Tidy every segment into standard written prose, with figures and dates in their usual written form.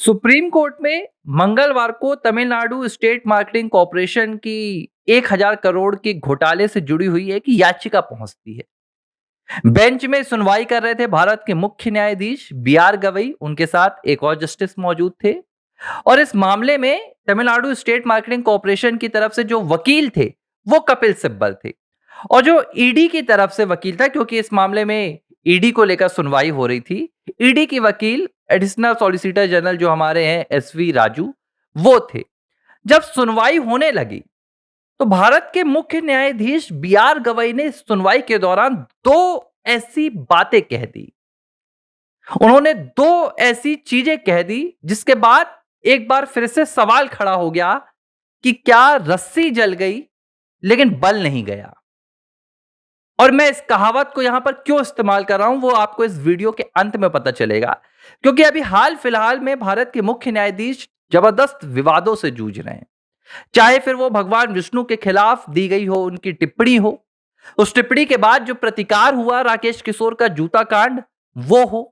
Supreme court में मंगलवार को तमिलनाडु स्टेट मार्केटिंग कॉरपोरेशन की 1000 करोड़ के घोटाले से जुड़ी हुई एक याचिका पहुंचती है। बेंच में सुनवाई कर रहे थे भारत के मुख्य न्यायाधीश बी आर गवई, उनके साथ एक और जस्टिस मौजूद थे। और इस मामले में तमिलनाडु स्टेट मार्केटिंग कॉरपोरेशन की तरफ से जो वकील थे वो कपिल सिब्बल थे, और जो ईडी की तरफ से वकील था, क्योंकि इस मामले में ईडी को लेकर सुनवाई हो रही थी, ईडी की वकील एडिशनल सॉलिसिटर जनरल जो हमारे हैं एस वी राजू, वो थे। जब सुनवाई होने लगी तो भारत के मुख्य न्यायाधीश बी आर गवई ने सुनवाई के दौरान दो ऐसी बातें कह दी, उन्होंने दो ऐसी चीजें कह दी जिसके बाद एक बार फिर से सवाल खड़ा हो गया कि क्या रस्सी जल गई लेकिन बल नहीं गया। और मैं इस कहावत को यहां पर क्यों इस्तेमाल कर रहा हूं वो आपको इस वीडियो के अंत में पता चलेगा, क्योंकि अभी हाल फिलहाल में भारत के मुख्य न्यायाधीश जबरदस्त विवादों से जूझ रहे हैं। चाहे फिर वो भगवान विष्णु के खिलाफ दी गई हो उनकी टिप्पणी हो, उस टिप्पणी के बाद जो प्रतिकार हुआ राकेश किशोर का जूता कांड वो हो,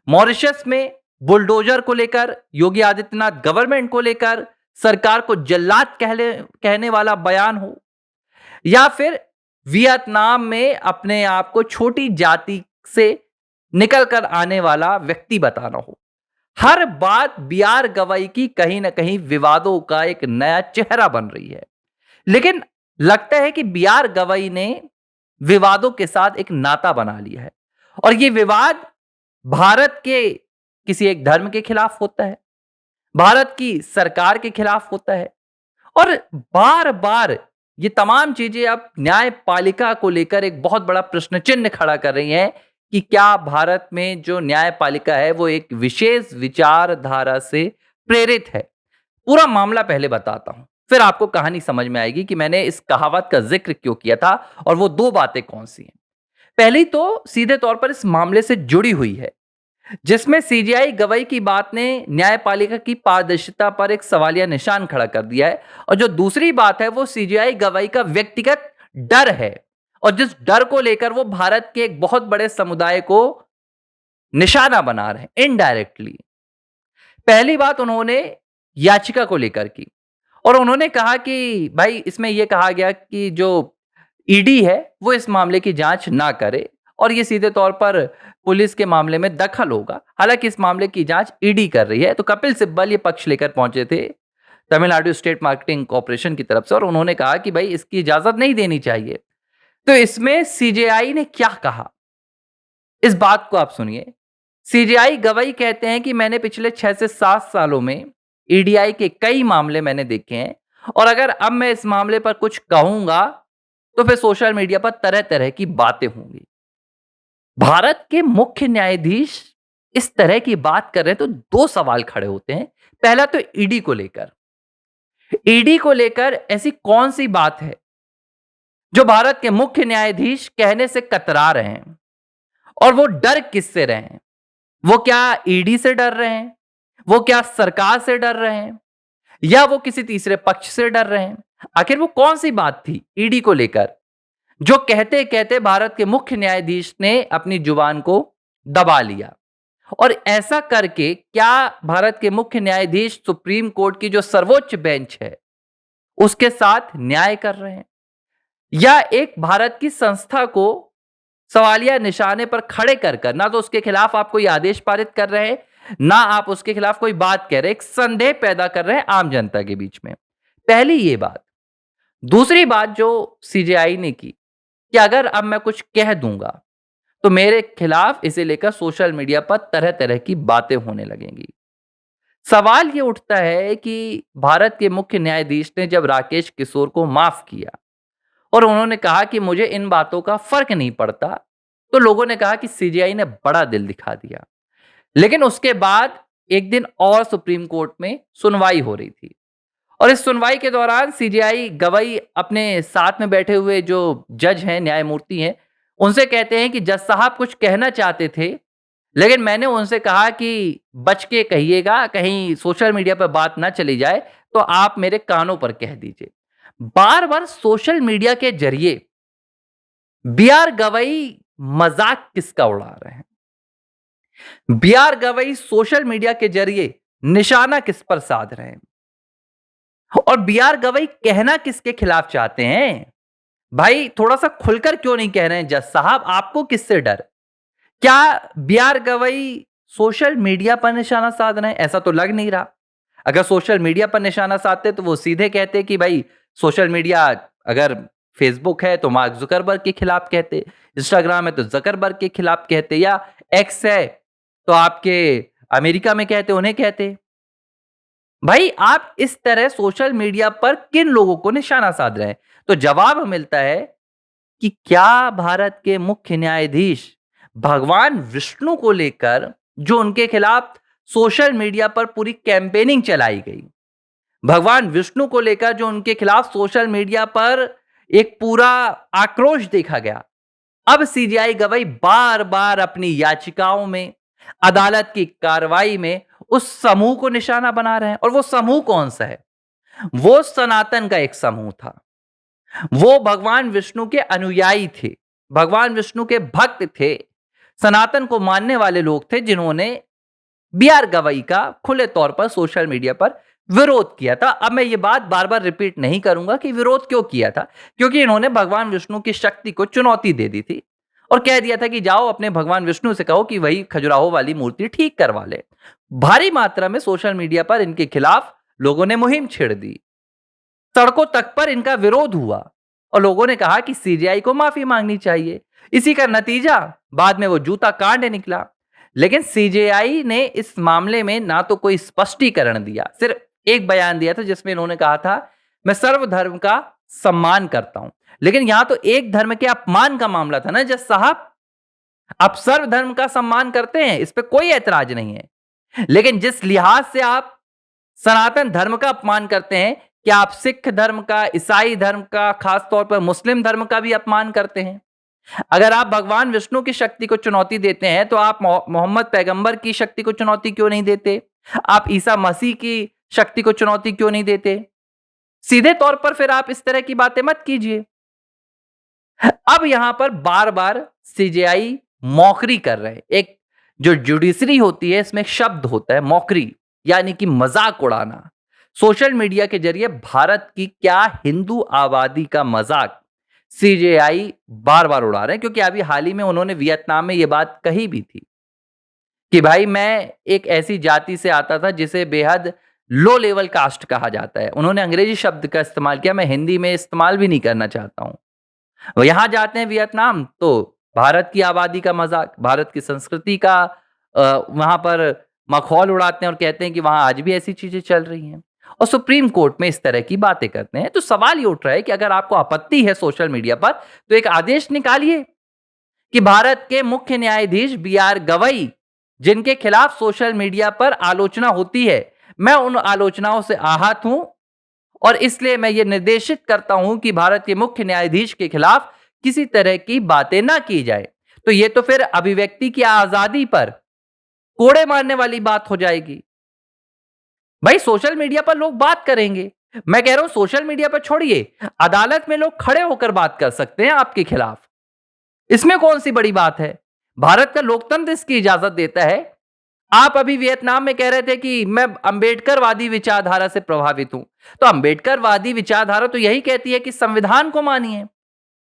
मॉरिशस में बुलडोजर को लेकर योगी आदित्यनाथ गवर्नमेंट को लेकर सरकार को जल्लाद कहने वाला बयान हो, या फिर वियतनाम में अपने आप को छोटी जाति से निकल कर आने वाला व्यक्ति बताना हो। हर बात बी आर गवई की कहीं ना कहीं विवादों का एक नया चेहरा बन रही है। लेकिन लगता है कि बी आर गवई ने विवादों के साथ एक नाता बना लिया है, और ये विवाद भारत के किसी एक धर्म के खिलाफ होता है, भारत की सरकार के खिलाफ होता है, और बार बार ये तमाम चीजें अब न्यायपालिका को लेकर एक बहुत बड़ा प्रश्न चिन्ह खड़ा कर रही हैं कि क्या भारत में जो न्यायपालिका है वो एक विशेष विचारधारा से प्रेरित है। पूरा मामला पहले बताता हूं, फिर आपको कहानी समझ में आएगी कि मैंने इस कहावत का जिक्र क्यों किया था और वो दो बातें कौन सी हैं। पहली तो सीधे तौर पर इस मामले से जुड़ी हुई है, जिसमें सीजीआई गवई की बात ने न्यायपालिका की पारदर्शिता पर एक सवालिया निशान खड़ा कर दिया है, और जो दूसरी बात है वो सीजीआई गवई का व्यक्तिगत डर है, और जिस डर को लेकर वो भारत के एक बहुत बड़े समुदाय को निशाना बना रहे हैं इनडायरेक्टली। पहली बात उन्होंने याचिका को लेकर की, और उन्होंने कहा कि भाई इसमें यह कहा गया कि जो ईडी है वो इस मामले की जांच ना करे, और ये सीधे तौर पर पुलिस के मामले में दखल होगा। हालांकि इस मामले की जांच ईडी कर रही है। तो कपिल सिब्बल ये पक्ष लेकर पहुंचे थे तमिलनाडु स्टेट मार्केटिंग कॉरपोरेशन की तरफ से, और उन्होंने कहा कि भाई इसकी इजाजत नहीं देनी चाहिए। तो इसमें सीजेआई ने क्या कहा, इस बात को आप सुनिए। सीजेआई गवई कहते हैं कि मैंने पिछले 6 से 7 सालों में ईडीआई के कई मामले मैंने देखे हैं, और अगर अब मैं इस मामले पर कुछ कहूंगा तो फिर सोशल मीडिया पर तरह तरह की बातें होंगी। भारत के मुख्य न्यायाधीश इस तरह की बात कर रहे हैं तो दो सवाल खड़े होते हैं। पहला तो ईडी को लेकर ऐसी कौन सी बात है जो भारत के मुख्य न्यायाधीश कहने से कतरा रहे हैं, और वो डर किससे रहे हैं? वो क्या ईडी से डर रहे हैं, वो क्या सरकार से डर रहे हैं, या वो किसी तीसरे पक्ष से डर रहे हैं? आखिर वो कौन सी बात थी ईडी को लेकर जो कहते कहते भारत के मुख्य न्यायाधीश ने अपनी जुबान को दबा लिया? और ऐसा करके क्या भारत के मुख्य न्यायाधीश सुप्रीम कोर्ट की जो सर्वोच्च बेंच है उसके साथ न्याय कर रहे हैं, या एक भारत की संस्था को सवालिया निशाने पर खड़े कर कर ना तो उसके खिलाफ आप कोई आदेश पारित कर रहे हैं, ना आप उसके खिलाफ कोई बात कह रहे हैं, एक संदेह पैदा कर रहे हैं आम जनता के बीच में। पहली ये बात। दूसरी बात जो सीजेआई ने की कि अगर अब मैं कुछ कह दूंगा तो मेरे खिलाफ इसे लेकर सोशल मीडिया पर तरह तरह की बातें होने लगेंगी। सवाल ये उठता है कि भारत के मुख्य न्यायाधीश ने जब राकेश किशोर को माफ किया और उन्होंने कहा कि मुझे इन बातों का फर्क नहीं पड़ता, तो लोगों ने कहा कि सीजीआई ने बड़ा दिल दिखा दिया। लेकिन उसके बाद एक दिन और सुप्रीम कोर्ट में सुनवाई हो रही थी, और इस सुनवाई के दौरान सीजीआई गवई अपने साथ में बैठे हुए जो जज हैं, न्यायमूर्ति हैं, उनसे कहते हैं कि जज साहब कुछ कहना चाहते थे, लेकिन मैंने उनसे कहा कि बच के कहिएगा, कहीं सोशल मीडिया पर बात ना चली जाए, तो आप मेरे कानों पर कह दीजिए। बार बार सोशल मीडिया के जरिए बी आर गवई मजाक किसका उड़ा रहे हैं? B R Gavai social media के जरिए निशाना किस पर साध रहे हैं? और बीआर गवई कहना किसके खिलाफ चाहते हैं? भाई थोड़ा-सा खुलकर क्यों नहीं कह रहे हैं जज साहब, आपको किससे डर? क्या बीआर गवई सोशल मीडिया पर निशाना साध रहे हैं? ऐसा तो लग नहीं रहा। अगर सोशल मीडिया पर निशाना साधते तो वो सीधे कहते कि भाई सोशल मीडिया अगर फेसबुक है तो मार्क जुकरबर्ग के खिलाफ कहते, इंस्टाग्राम है तो जकरबर्ग के खिलाफ कहते, या एक्स है तो आपके अमेरिका में कहते, उन्हें कहते। भाई आप इस तरह सोशल मीडिया पर किन लोगों को निशाना साध रहे हैं? तो जवाब मिलता है कि क्या भारत के मुख्य न्यायाधीश भगवान विष्णु को लेकर जो उनके खिलाफ सोशल मीडिया पर पूरी कैंपेनिंग चलाई गई, भगवान विष्णु को लेकर जो उनके खिलाफ सोशल मीडिया पर एक पूरा आक्रोश देखा गया, अब सीजेआई गवाही बार-बार अपनी याचिकाओं में, अदालत की कार्रवाई में उस समूह को निशाना बना रहे हैं। और वो समूह कौन-सा है? वो सनातन का एक समूह था। वो भगवान विष्णु के अनुयायी थे, भगवान विष्णु के भक्त थे, सनातन को मानने वाले लोग थे जिन्होंने बीआर गवई का खुले तौर पर सोशल मीडिया पर विरोध किया था। अब मैं ये बात बार-बार रिपीट नहीं करूंगा कि विरोध क्यों किया था, क्योंकि इन्होंने भगवान विष्णु की शक्ति को चुनौती दे दी थी और कह दिया था कि जाओ अपने भगवान विष्णु से कहो कि वही खजुराहो वाली मूर्ति ठीक करवा ले। भारी मात्रा में सोशल मीडिया पर इनके खिलाफ लोगों ने मुहिम छेड़ दी, सड़कों तक पर इनका विरोध हुआ और लोगों ने कहा कि सीजेआई को माफी मांगनी चाहिए। इसी का नतीजा बाद में वो जूता कांड निकला। लेकिन सीजेआई ने इस मामले में ना तो कोई स्पष्टीकरण दिया, सिर्फ एक बयान दिया था जिसमें इन्होंने कहा था मैं सर्वधर्म का सम्मान करता हूं। लेकिन यहां तो एक धर्म के अपमान का मामला था ना जज साहब। आप सर्वधर्म का सम्मान करते हैं, इस पे कोई ऐतराज नहीं है, लेकिन जिस लिहाज से आप सनातन धर्म का अपमान करते हैं, क्या आप सिख धर्म का, ईसाई धर्म का, खास तौर पर मुस्लिम धर्म का भी अपमान करते हैं? अगर आप भगवान विष्णु की शक्ति को चुनौती देते हैं तो आप मोहम्मद पैगंबर की शक्ति को चुनौती क्यों नहीं देते? आप ईसा मसीह की शक्ति को चुनौती क्यों नहीं देते? सीधे तौर पर फिर आप इस तरह की बातें मत कीजिए। अब यहां पर बार-बार सीजेआई मौकरी कर रहे हैं। एक जो जुडिशरी होती है इसमें एक शब्द होता है मौकरी, यानी कि मजाक उड़ाना। सोशल मीडिया के जरिए भारत की क्या हिंदू आबादी का मजाक सीजेआई बार-बार उड़ा रहे हैं, क्योंकि अभी हाल ही में उन्होंने वियतनाम में यह बात कही भी थी कि भाई मैं एक ऐसी जाति से आता था जिसे बेहद लो लेवल कास्ट कहा जाता है। उन्होंने अंग्रेजी शब्द का इस्तेमाल किया, मैं हिंदी में इस्तेमाल भी नहीं करना चाहता हूं। वो यहां जाते हैं वियतनाम तो भारत की आबादी का मजाक, भारत की संस्कृति का वहां पर मखौल उड़ाते हैं और कहते हैं कि वहां आज भी ऐसी चीजें चल रही हैं और सुप्रीम कोर्ट में इस तरह की बातें करते हैं। तो सवाल ये उठ रहा है कि अगर आपको आपत्ति है सोशल मीडिया पर तो एक आदेश निकालिए कि भारत के मुख्य न्यायाधीश बीआर गवई जिनके खिलाफ सोशल मीडिया पर आलोचना होती है, मैं उन आलोचनाओं से आहत हूं और इसलिए मैं ये निर्देशित करता हूं कि भारत के मुख्य न्यायाधीश के खिलाफ किसी तरह की बातें ना की जाए। तो ये तो फिर अभिव्यक्ति की आजादी पर कोड़े मारने वाली बात हो जाएगी। भाई सोशल मीडिया पर लोग बात करेंगे, मैं कह रहा हूं सोशल मीडिया पर छोड़िए, अदालत में लोग खड़े होकर बात कर सकते हैं आपके खिलाफ। इसमें कौन सी बड़ी बात है? भारत का लोकतंत्र इसकी इजाजत देता है। आप अभी वियतनाम में कह रहे थे कि मैं अंबेडकरवादी विचारधारा से प्रभावित हूं, तो अंबेडकरवादी विचारधारा तो यही कहती है कि संविधान को मानिए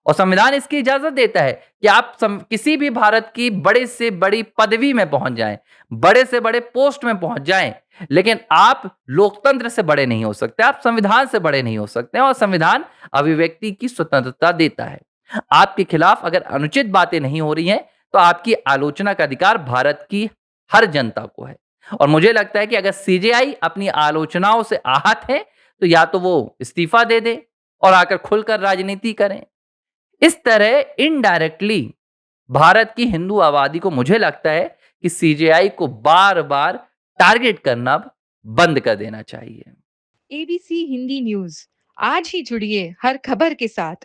और संविधान इसकी इजाजत देता है कि आप किसी भी भारत की बड़े से बड़ी पदवी में पहुंच जाएं, बड़े से बड़े पोस्ट में पहुंच जाएं, लेकिन आप लोकतंत्र से बड़े नहीं हो सकते, आप संविधान से बड़े नहीं हो सकते और संविधान अभिव्यक्ति की स्वतंत्रता देता है। आपके खिलाफ अगर अनुचित बातें नहीं हो रही हैं तो आपकी आलोचना का अधिकार भारत की हर जनता को है। और मुझे लगता है कि अगर सीजेआई अपनी आलोचनाओं से आहत है तो या तो वो इस्तीफा दे दे और आकर खुलकर राजनीति करें। इस तरह इनडायरेक्टली भारत की हिंदू आबादी को मुझे लगता है कि सीजेआई को बार-बार टारगेट करना बंद कर देना चाहिए। एबीसी हिंदी न्यूज आज ही जुड़िए हर खबर के साथ